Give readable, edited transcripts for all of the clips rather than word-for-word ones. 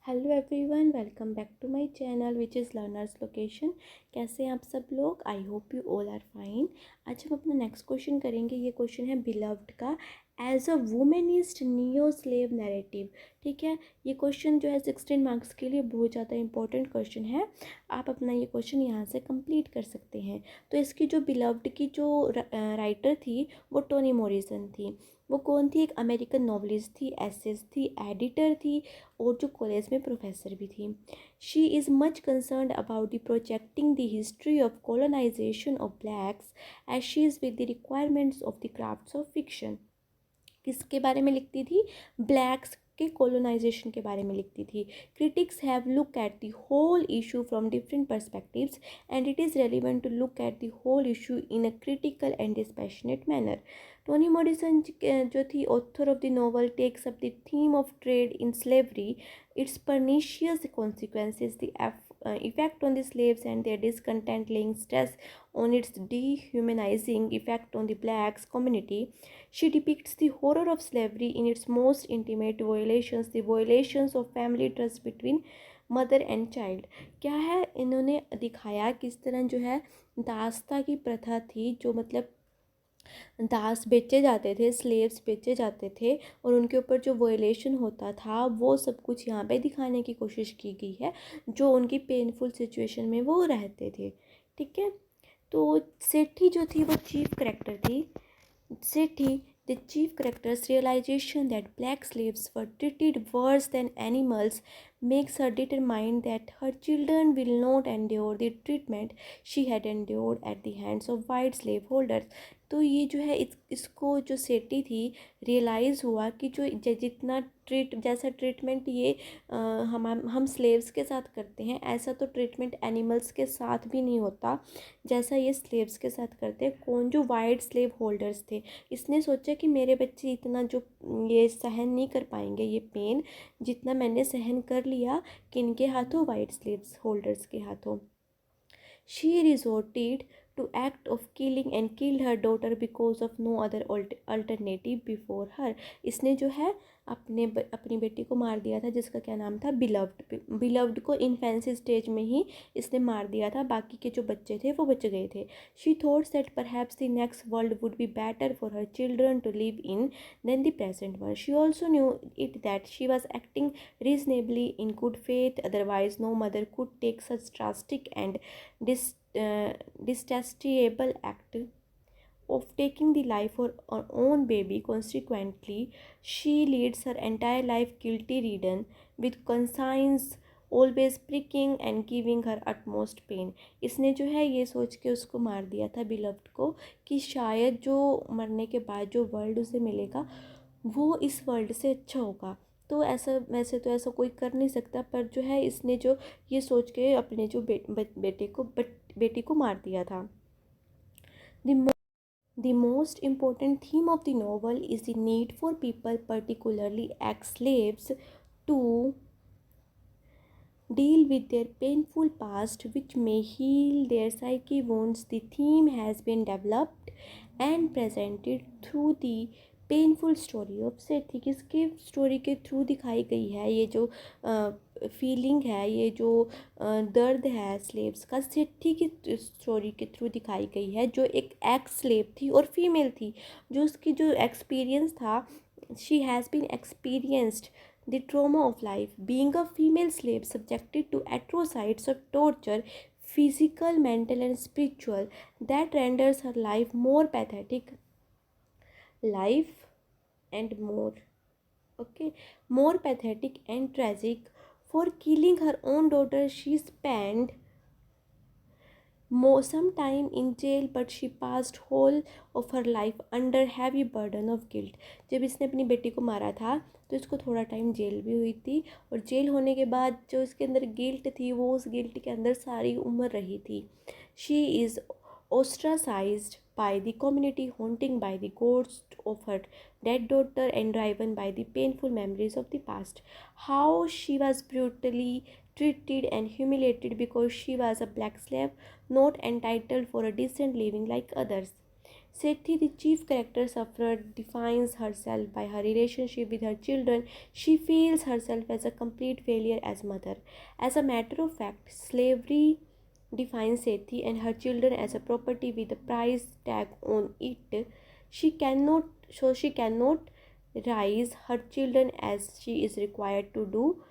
Hello everyone, welcome back to my channel which is learners location. कैसे हैं आप सब लोग? I hope you all are fine. आज हम अपना नेक्स्ट क्वेश्चन करेंगे। ये क्वेश्चन है बिलव्ड का, as a womanist neo slave narrative. ठीक है, ये क्वेश्चन जो है 16 मार्क्स के लिए बहुत ज़्यादा इंपॉर्टेंट क्वेश्चन है। आप अपना ये क्वेश्चन यहाँ से कंप्लीट कर सकते हैं। तो इसकी जो बिलव्ड की जो राइटर थी वो टोनी मॉरिसन थी। वो कौन थी? एक अमेरिकन नॉवलिस्ट थी, एसेस थी, एडिटर थी और जो कॉलेज में प्रोफेसर भी थी। She is much concerned about the projecting the history of colonization of blacks as she is with the requirements of the crafts of fiction. किसके बारे में लिखती थी? ब्लैक्स के कोलोनाइजेशन के बारे में लिखती थी। Critics have look at the whole issue from different perspectives and it is relevant to look at the whole issue in a critical and dispassionate manner. Toni Morrison जो थी author of the novel takes up the theme of trade in slavery, its pernicious consequences, the effect on the slaves and their discontent, laying stress on its dehumanizing effect on the blacks community. She depicts the horror of slavery in its most intimate violations, the violations of family trust between mother and child. क्या है, इन्होंने दिखाया किस तरह जो है दास्ता की प्रथा थी, जो मतलब दास बेचे जाते थे, स्लेव्स बेचे जाते थे और उनके ऊपर जो वॉयलेशन होता था वो सब कुछ यहाँ पे दिखाने की कोशिश की गई है, जो उनकी पेनफुल सिचुएशन में वो रहते थे। ठीक है, तो सेठी जो थी वो चीफ करेक्टर थी। सेठी, the chief character's realization that black slaves were treated worse than animals makes her determined that her children will not endure the treatment she had endured at the hands of white slaveholders. तो ये जो है इसको जो सेठी थी realise हुआ कि जो जितना जैसा ट्रीटमेंट ये हम स्लेव्स के साथ करते हैं, ऐसा तो ट्रीटमेंट एनिमल्स के साथ भी नहीं होता जैसा ये स्लेव्स के साथ करते हैं। कौन? जो वाइट स्लेव होल्डर्स थे। इसने सोचा कि मेरे बच्चे इतना जो ये सहन नहीं कर पाएंगे, ये पेन जितना मैंने सहन कर लिया किनके हाथों? वाइट स्लेव्स होल्डर्स के हाथों। She resorted to act of killing and killed her daughter because of no other alternative before her. इसने जो है अपनी बेटी को मार दिया था, जिसका क्या नाम था? बिलव्ड। बिलव्ड को इन्फेंसी स्टेज में ही इसने मार दिया था, बाकी के जो बच्चे थे वो बच गए थे। She thought that perhaps the next world would be better for her children to live in than the present one. She also knew it that she was acting reasonably in good faith, otherwise no mother could take such drastic and detestable act of taking the life of her own baby. Consequently, she leads her entire life guilty-ridden, with conscience always pricking and giving her utmost pain. इसने जो है ये सोच के उसको मार दिया था, बिलव्ड को, कि शायद जो मरने के बाद जो वर्ल्ड उसे मिलेगा वो इस वर्ल्ड से अच्छा होगा। तो ऐसा वैसे तो ऐसा कोई कर नहीं सकता, पर जो है इसने जो ये सोच के अपने जो बेटी को मार दिया था। The most important theme of the novel is the need for people, particularly ex-slaves, to deal with their painful past, which may heal their psyche wounds. The theme has been developed and presented through the painful story of Sethe. किसके story के through दिखाई गई है ये जो feeling है, ये जो दर्द है स्लेव्स का? सेठी की स्टोरी के थ्रू दिखाई गई है, जो एक एक्स स्लेव थी और फीमेल थी, जो उसकी जो एक्सपीरियंस था, she has been experienced the trauma of life, being a female slave subjected to atrocities of torture, physical, mental, and spiritual, that renders her life more pathetic. Life and more, okay, more pathetic and tragic. For killing her own daughter, she spent some time in jail, but she passed whole of her life under heavy burden of guilt. जब इसने अपनी बेटी को मारा था तो इसको थोड़ा टाइम जेल भी हुई थी, और जेल होने के बाद जो इसके अंदर गिल्ट थी वो उस गिल्ट के अंदर सारी उम्र रही थी। She is ostracized by the community, haunting by the ghost of her dead daughter, and driven by the painful memories of the past. How she was brutally treated and humiliated because she was a black slave, not entitled for a decent living like others. Sethi, the chief character sufferer, defines herself by her relationship with her children. She feels herself as a complete failure as mother. As a matter of fact, slavery defines Sethi and her children as a property with a price tag on it. She cannot raise her children as she is required to do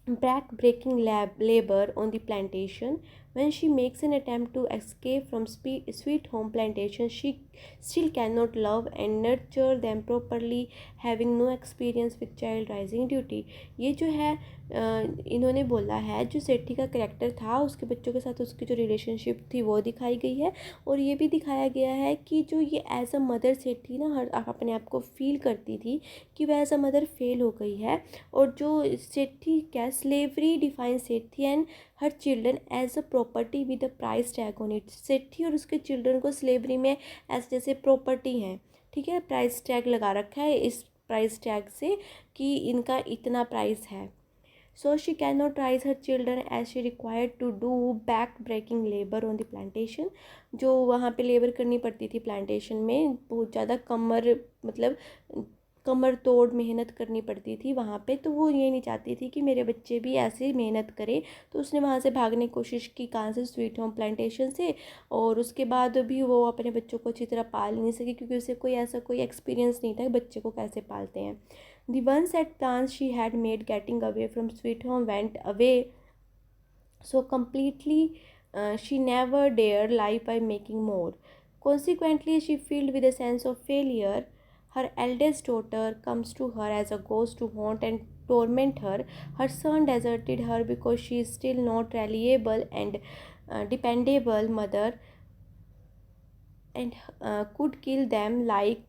back-breaking labor on the plantation. When she makes an attempt to escape from sweet home plantation, she still cannot love and nurture them properly, having no experience with child raising duty. ये जो है इन्होंने बोला है, जो सेठी का character था उसके बच्चों के साथ उसकी जो रिलेशनशिप थी वो दिखाई गई है, और ये भी दिखाया गया है कि जो ये एज अ मदर सेठी ना हर अपने आप को फील करती थी कि वह एज अ मदर फेल हो गई है। और जो सेठी क्या slavery define Sethe and her children as a property with a price tag on it. Sethe और उसके चिल्ड्रन को स्लेवरी में एज जैसे प्रॉपर्टी हैं, ठीक है, प्राइस टैग लगा रखा है इस प्राइस टैग से कि इनका इतना प्राइस है। So she cannot raise her children as she required to do back-breaking labor on the plantation। जो वहाँ पे लेबर करनी पड़ती थी प्लांटेशन में, बहुत ज़्यादा मतलब कमर तोड़ मेहनत करनी पड़ती थी वहाँ पे। तो वो ये नहीं चाहती थी कि मेरे बच्चे भी ऐसे मेहनत करें, तो उसने वहाँ से भागने की कोशिश की, कहाँ से, स्वीट होम प्लांटेशन से। और उसके बाद भी वो अपने बच्चों को अच्छी तरह पाल नहीं सकी क्योंकि उसे कोई एक्सपीरियंस नहीं था कि बच्चे को कैसे पालते हैं। The one set plans she had made getting away from Sweet Home went away so completely she never dared lie by making more. Consequently, she filled with a sense of failure. Her eldest daughter comes to her as a ghost to haunt and torment her. Her son deserted her because she is still not reliable and dependable mother and could kill them like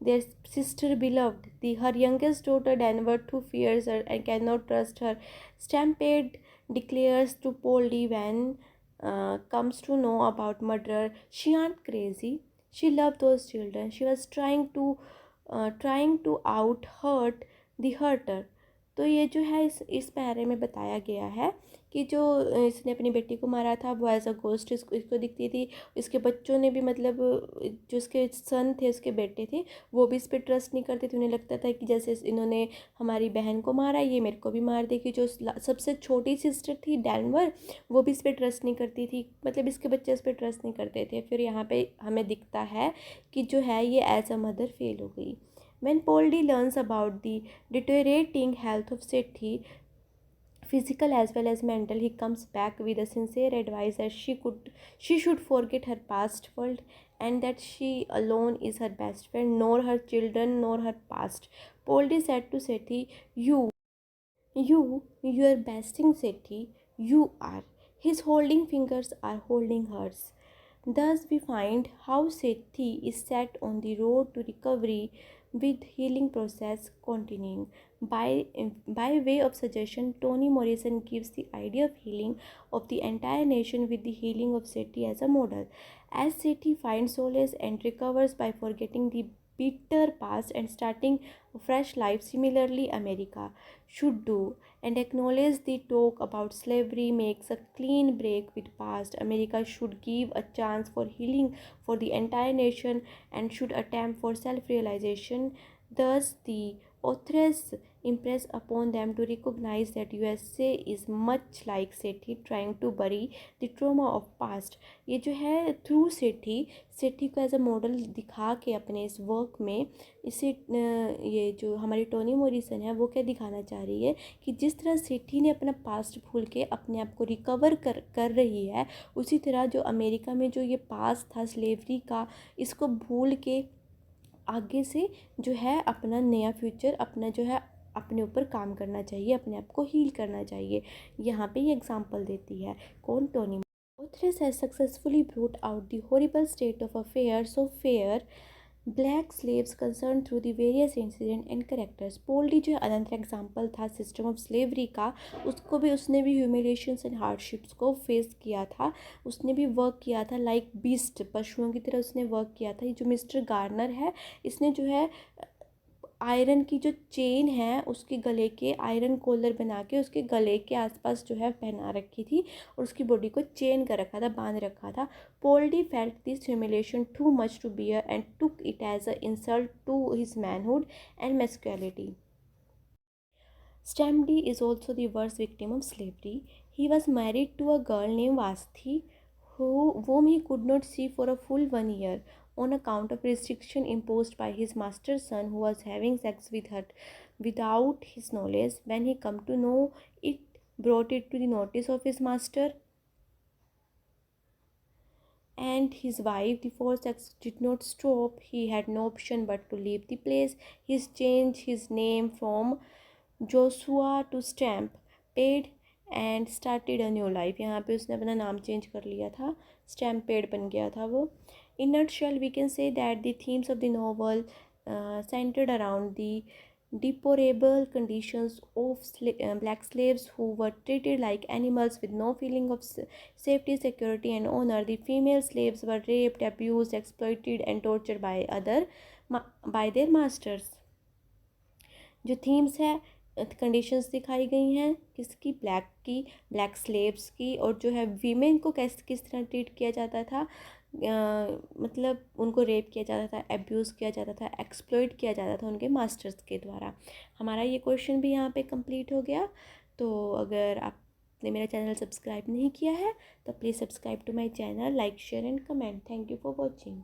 their sister beloved. Her youngest daughter Denver, who fears her and cannot trust her, Stampede declares to Polly when comes to know about murder, she ain't crazy. She loved those children. She was trying to out hurt the hurter. तो ये जो है इस पैरे में बताया गया है कि जो इसने अपनी बेटी को मारा था वो एज अ गोस्ट इसको दिखती थी। इसके बच्चों ने भी मतलब जो उसके सन थे, उसके बेटे थे, वो भी इस पर ट्रस्ट नहीं करते थे। उन्हें लगता था कि जैसे इन्होंने हमारी बहन को मारा, ये मेरे को भी मार देगी। जो सबसे छोटी सिस्टर थी डेनवर, वो भी इस पर ट्रस्ट नहीं करती थी, मतलब इसके बच्चे इस पर ट्रस्ट नहीं करते थे। फिर यहाँ पे हमें दिखता है कि जो है ये एज अ मदर फेल हो गई। When Poldy learns about the deteriorating health of Sethi, physical as well as mental, he comes back with a sincere advice that she should forget her past world and that she alone is her best friend, nor her children, nor her past. Poldy said to Sethi, you are besting Sethi, you are. His holding fingers are holding hers. Thus, we find how Sethi is set on the road to recovery with healing process continuing. By way of suggestion, Toni Morrison gives the idea of healing of the entire nation with the healing of Sethi as a model. As Sethi finds solace and recovers by forgetting the bitter past and starting a fresh life, similarly, America should do and acknowledge the talk about slavery makes a clean break with past. America should give a chance for healing for the entire nation and should attempt for self-realization. Thus, the authors impress upon them to recognize that USA is much like Sethi trying to bury the trauma of past. ये जो है through सेठी को as a model दिखा के अपने इस work में इसे ये जो हमारी टोनी मॉरिसन है वो क्या दिखाना चाह रही है कि जिस तरह सेठी ने अपना पास्ट भूल के अपने आप को रिकवर कर रही है, उसी तरह जो अमेरिका में जो ये पास्ट था स्लेवरी का, इसको भूल के आगे से जो है अपना नया फ्यूचर अपना जो है अपने ऊपर काम करना चाहिए, अपने आप को हील करना चाहिए। यहाँ पे ये एग्जांपल देती है कौन, Tony. Authors has successfully brought out the horrible state of affairs so fair black slaves concerned through the various incidents and characters। पोल्डी जो अनंतर एग्जाम्पल था सिस्टम ऑफ स्लेवरी का, उसने भी ह्यूमिलेशंस एंड हार्डशिप्स को फेस किया था, उसने भी वर्क किया था लाइक बीस्ट, पशुओं की तरह उसने वर्क किया था। ये जो मिस्टर गार्नर है, इसने जो है आयरन की जो चेन है उसके गले के आयरन कॉलर बना के उसके गले के आसपास जो है पहना रखी थी और उसकी बॉडी को चेन कर रखा था, बांध रखा था. Paul D felt this humiliation too much to bear and took it as a insult to his manhood and masculinity. Stamp D is also the worst victim of slavery. He was married to a girl named Vasti, whom he could not see for a full 1 year on account of restriction imposed by his master's son, who was having sex with her without his knowledge. When he come to know it, brought it to the notice of his master and his wife. The forced sex did not stop. He had no option but to leave the place. He changed his name from Joshua to Stamp Paid and started a new life. यहाँ पे उसने अपना नाम change कर लिया था, stamp paid बन गया था वो. In nutshell we can say that the themes of the novel centered around the deplorable conditions of black slaves who were treated like animals with no feeling of safety, security and honor. The female slaves were raped, abused, exploited and tortured by their masters. जो themes है, conditions दिखाई गई हैं किसकी, black slaves की. और जो है वीमेन को किस तरह ट्रीट किया जाता था, मतलब उनको रेप किया जाता था, एब्यूज़ किया जाता था, एक्सप्लॉइट किया जाता था उनके मास्टर्स के द्वारा. हमारा ये क्वेश्चन भी यहाँ पे कंप्लीट हो गया. तो अगर आपने मेरा चैनल सब्सक्राइब नहीं किया है तो please subscribe to my channel, like share and comment. Thank you for watching.